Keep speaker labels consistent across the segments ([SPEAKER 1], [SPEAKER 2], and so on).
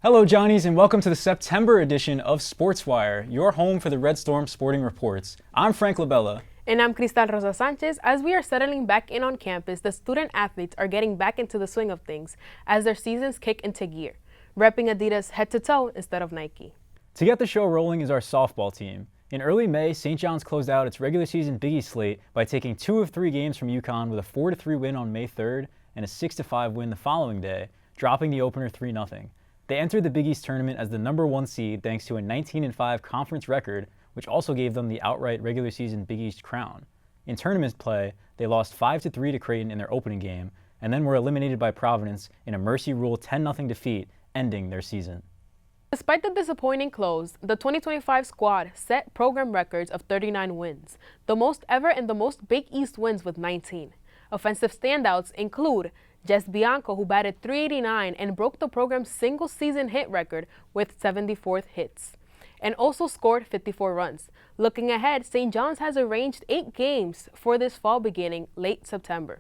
[SPEAKER 1] Hello, Johnnies, and welcome to the September edition of Sportswire, your home for the Red Storm sporting reports. I'm Frank LaBella.
[SPEAKER 2] And I'm Cristal Rosa-Sanchez. As we are settling back in on campus, the student athletes are getting back into the swing of things as their seasons kick into gear, repping Adidas head to toe instead of Nike.
[SPEAKER 1] To get the show rolling is our softball team. In early May, St. John's closed out its regular season Big East slate by taking 2 of 3 games from UConn with a 4-3 win on May 3rd and a 6-5 win the following day, dropping the opener 3-0. They entered the Big East tournament as the number 1 seed thanks to a 19-5 conference record, which also gave them the outright regular season Big East crown. In tournament play, they lost 5-3 to Creighton in their opening game, and then were eliminated by Providence in a Mercy Rule 10-0 defeat, ending their season.
[SPEAKER 2] Despite the disappointing close, the 2025 squad set program records of 39 wins, the most ever and the most Big East wins with 19. Offensive standouts include Jess Bianco, who batted .389 and broke the program's single-season hit record with 74 hits, and also scored 54 runs. Looking ahead, St. John's has arranged 8 games for this fall beginning late September,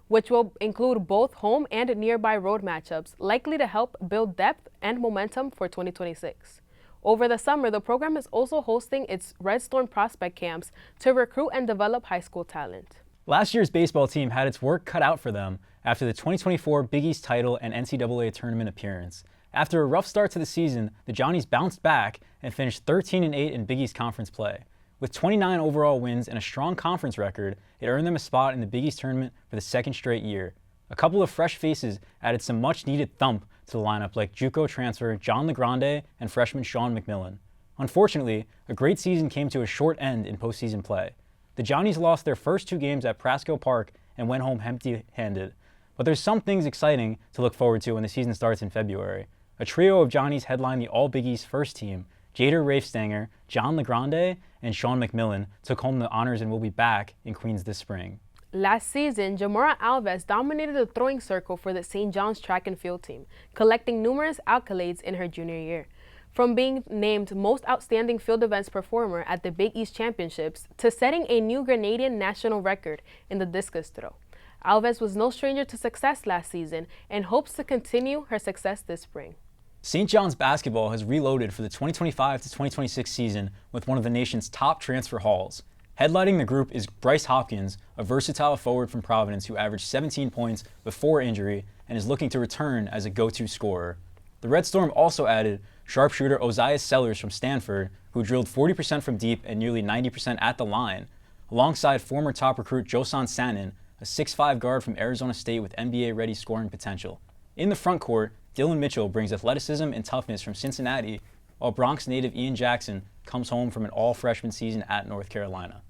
[SPEAKER 2] which will include both home and nearby road matchups, likely to help build depth and momentum for 2026. Over the summer, the program is also hosting its Red Storm prospect camps to recruit and develop high school talent.
[SPEAKER 1] Last year's baseball team had its work cut out for them after the 2024 Big East title and NCAA tournament appearance. After a rough start to the season, the Johnnies bounced back and finished 13-8 in Big East conference play. With 29 overall wins and a strong conference record, it earned them a spot in the Big East tournament for the 2nd straight year. A couple of fresh faces added some much-needed thump to the lineup, like JUCO transfer John LeGrande and freshman Sean McMillan. Unfortunately, a great season came to a short end in postseason play. The Johnnies lost their first 2 games at Prasco Park and went home empty-handed. But there's some things exciting to look forward to when the season starts in February. A trio of Johnnies headlined the All-Big East first team. Jader Rafestanger, John LeGrande, and Sean McMillan took home the honors and will be back in Queens this spring.
[SPEAKER 2] Last season, Jamora Alves dominated the throwing circle for the St. John's track and field team, collecting numerous accolades in her junior year. From being named Most Outstanding Field Events Performer at the Big East Championships to setting a new Grenadian national record in the discus throw, Alves was no stranger to success last season and hopes to continue her success this spring.
[SPEAKER 1] St. John's basketball has reloaded for the 2025 to 2026 season with one of the nation's top transfer hauls. Headlining the group is Bryce Hopkins, a versatile forward from Providence who averaged 17 points before injury and is looking to return as a go-to scorer. The Red Storm also added sharpshooter Ozias Sellers from Stanford, who drilled 40% from deep and nearly 90% at the line, alongside former top recruit Josan Sanin, a 6'5 guard from Arizona State with NBA-ready scoring potential. In the front court, Dylan Mitchell brings athleticism and toughness from Cincinnati, while Bronx native Ian Jackson comes home from an all-freshman season at North Carolina.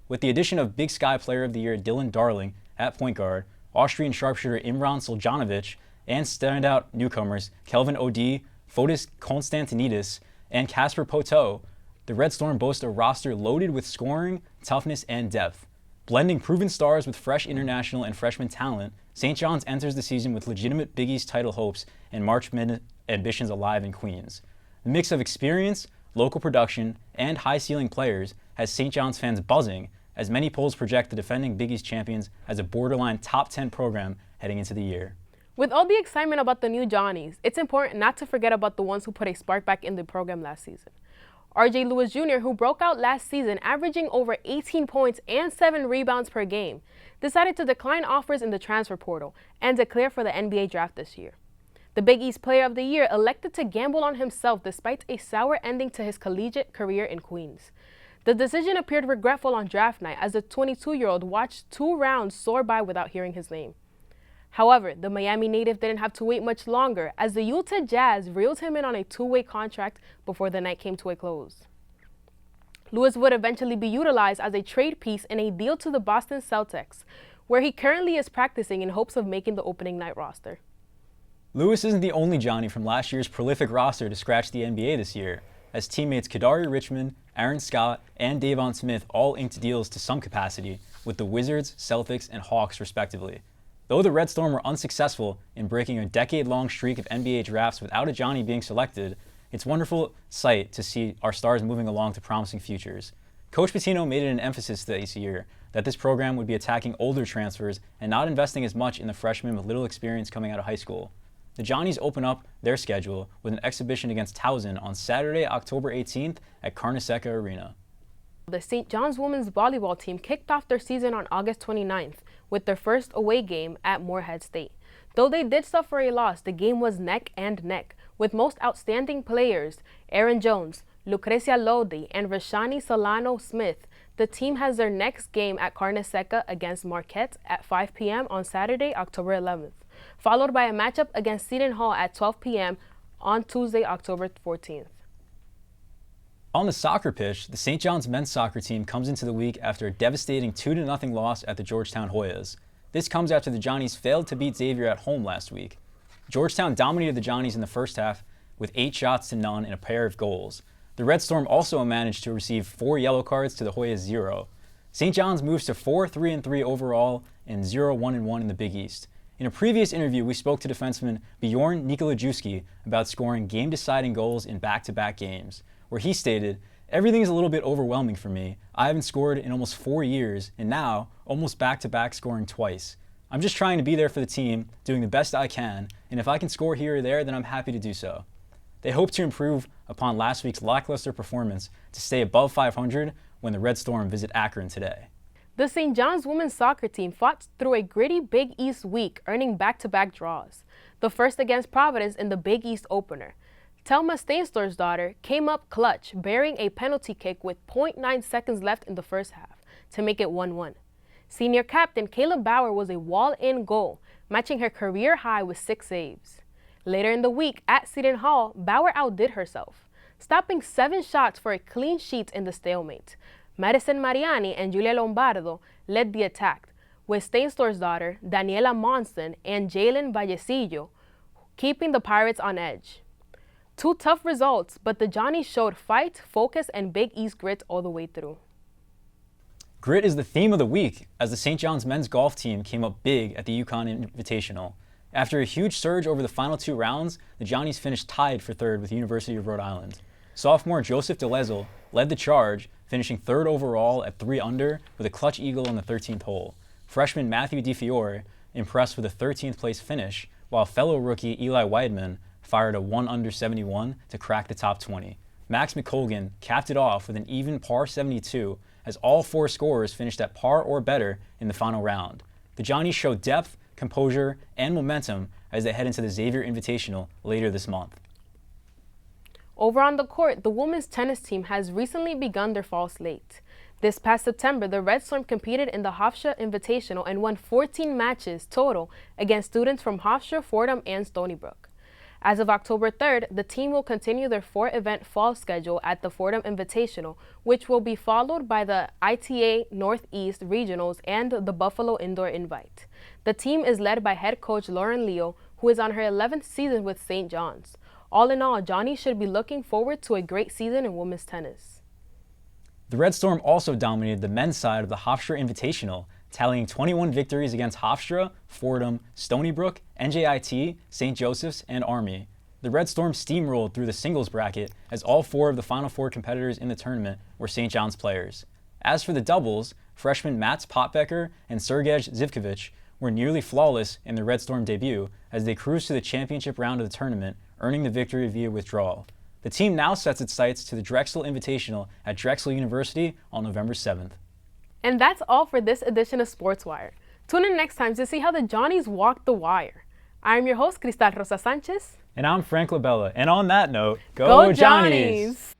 [SPEAKER 1] With the addition of Big Sky Player of the Year Dylan Darling at point guard, Austrian sharpshooter Imran Soljanovic, and standout newcomers Kelvin Odie, Fotis Konstantinidis, and Casper Poteau, the Red Storm boast a roster loaded with scoring, toughness, and depth. Blending proven stars with fresh international and freshman talent, St. John's enters the season with legitimate Big East title hopes and March Madness ambitions alive in Queens. The mix of experience, local production, and high-ceiling players has St. John's fans buzzing, as many polls project the defending Big East champions as a borderline top 10 program heading into the year.
[SPEAKER 2] With all the excitement about the new Johnnies, it's important not to forget about the ones who put a spark back in the program last season. R.J. Lewis Jr., who broke out last season averaging over 18 points and 7 rebounds per game, decided to decline offers in the transfer portal and declare for the NBA draft this year. The Big East Player of the Year elected to gamble on himself despite a sour ending to his collegiate career in Queens. The decision appeared regretful on draft night as the 22-year-old watched 2 rounds soar by without hearing his name. However, the Miami native didn't have to wait much longer as the Utah Jazz reeled him in on a 2-way contract before the night came to a close. Lewis would eventually be utilized as a trade piece in a deal to the Boston Celtics, where he currently is practicing in hopes of making the opening night roster.
[SPEAKER 1] Lewis isn't the only Johnny from last year's prolific roster to scratch the NBA this year, as teammates Kadari Richmond, Aaron Scott, and Davon Smith all inked deals to some capacity with the Wizards, Celtics, and Hawks respectively. Though the Red Storm were unsuccessful in breaking a decade-long streak of NBA drafts without a Johnny being selected, it's a wonderful sight to see our stars moving along to promising futures. Coach Pitino made it an emphasis this year that this program would be attacking older transfers and not investing as much in the freshmen with little experience coming out of high school. The Johnnies open up their schedule with an exhibition against Towson on Saturday, October 18th at Carnesecca Arena.
[SPEAKER 2] The St. John's women's volleyball team kicked off their season on August 29th with their first away game at Morehead State. Though they did suffer a loss, the game was neck and neck, with most outstanding players Erin Jones, Lucrecia Lodi, and Rashani Solano Smith. The team has their next game at Carnesecca against Marquette at 5 p.m. on Saturday, October 11th, followed by a matchup against Seton Hall at 12 p.m. on Tuesday, October 14th.
[SPEAKER 1] On the soccer pitch, the St. John's men's soccer team comes into the week after a devastating 2-0 loss at the Georgetown Hoyas. This comes after the Johnnies failed to beat Xavier at home last week. Georgetown dominated the Johnnies in the first half with 8 shots to none and a pair of goals. The Red Storm also managed to receive 4 yellow cards to the Hoyas' 0. St. John's moves to 4-3-3 overall and 0-1-1 in the Big East. In a previous interview, we spoke to defenseman Bjorn Nikolajewski about scoring game-deciding goals in back-to-back games, where he stated, "Everything is a little bit overwhelming for me. I haven't scored in almost 4 years, and now, almost back-to-back scoring twice. I'm just trying to be there for the team, doing the best I can, and if I can score here or there, then I'm happy to do so." They hope to improve upon last week's lackluster performance to stay above 500 when the Red Storm visit Akron today.
[SPEAKER 2] The St. John's women's soccer team fought through a gritty Big East week, earning back-to-back draws. The first against Providence in the Big East opener. Telma Stainstor's daughter came up clutch, bearing a penalty kick with 0.9 seconds left in the first half to make it 1-1. Senior captain Kayla Bauer was a wall-in goal, matching her career high with 6 saves. Later in the week at Seton Hall, Bauer outdid herself, stopping 7 shots for a clean sheet in the stalemate. Madison Mariani and Julia Lombardo led the attack, with Stainstor's daughter, Daniela Monson, and Jalen Vallecillo keeping the Pirates on edge. 2 tough results, but the Johnnies showed fight, focus, and Big East grit all the way through.
[SPEAKER 1] Grit is the theme of the week as the St. John's men's golf team came up big at the UConn Invitational. After a huge surge over the final 2 rounds, the Johnnies finished tied for 3rd with the University of Rhode Island. Sophomore Joseph DeLezel led the charge, finishing 3rd overall at 3 under with a clutch eagle on the 13th hole. Freshman Matthew DiFiore impressed with a 13th place finish, while fellow rookie Eli Weidman fired a 1 under 71 to crack the top 20. Max McColgan capped it off with an even par 72 as all 4 scorers finished at par or better in the final round. The Johnnies showed depth, composure, and momentum as they head into the Xavier Invitational later this month.
[SPEAKER 2] Over on the court, the women's tennis team has recently begun their fall slate. This past September, the Red Storm competed in the Hofstra Invitational and won 14 matches total against students from Hofstra, Fordham, and Stony Brook. As of October 3rd, the team will continue their 4-event fall schedule at the Fordham Invitational, which will be followed by the ITA Northeast Regionals and the Buffalo Indoor Invite. The team is led by head coach Lauren Leo, who is on her 11th season with St. John's. All in all, Johnny should be looking forward to a great season in women's tennis.
[SPEAKER 1] The Red Storm also dominated the men's side of the Hofstra Invitational, tallying 21 victories against Hofstra, Fordham, Stony Brook, NJIT, St. Joseph's, and Army. The Red Storm steamrolled through the singles bracket as all 4 of the Final 4 competitors in the tournament were St. John's players. As for the doubles, freshmen Mats Potbecker and Sergej Zivkovic were nearly flawless in their Red Storm debut as they cruised to the championship round of the tournament, earning the victory via withdrawal. The team now sets its sights to the Drexel Invitational at Drexel University on November 7th.
[SPEAKER 2] And that's all for this edition of Sportswire. Tune in next time to see how the Johnnies walk the wire. I'm your host, Cristal Rosa-Sanchez.
[SPEAKER 1] And I'm Frank LaBella. And on that note,
[SPEAKER 2] Go Johnnies!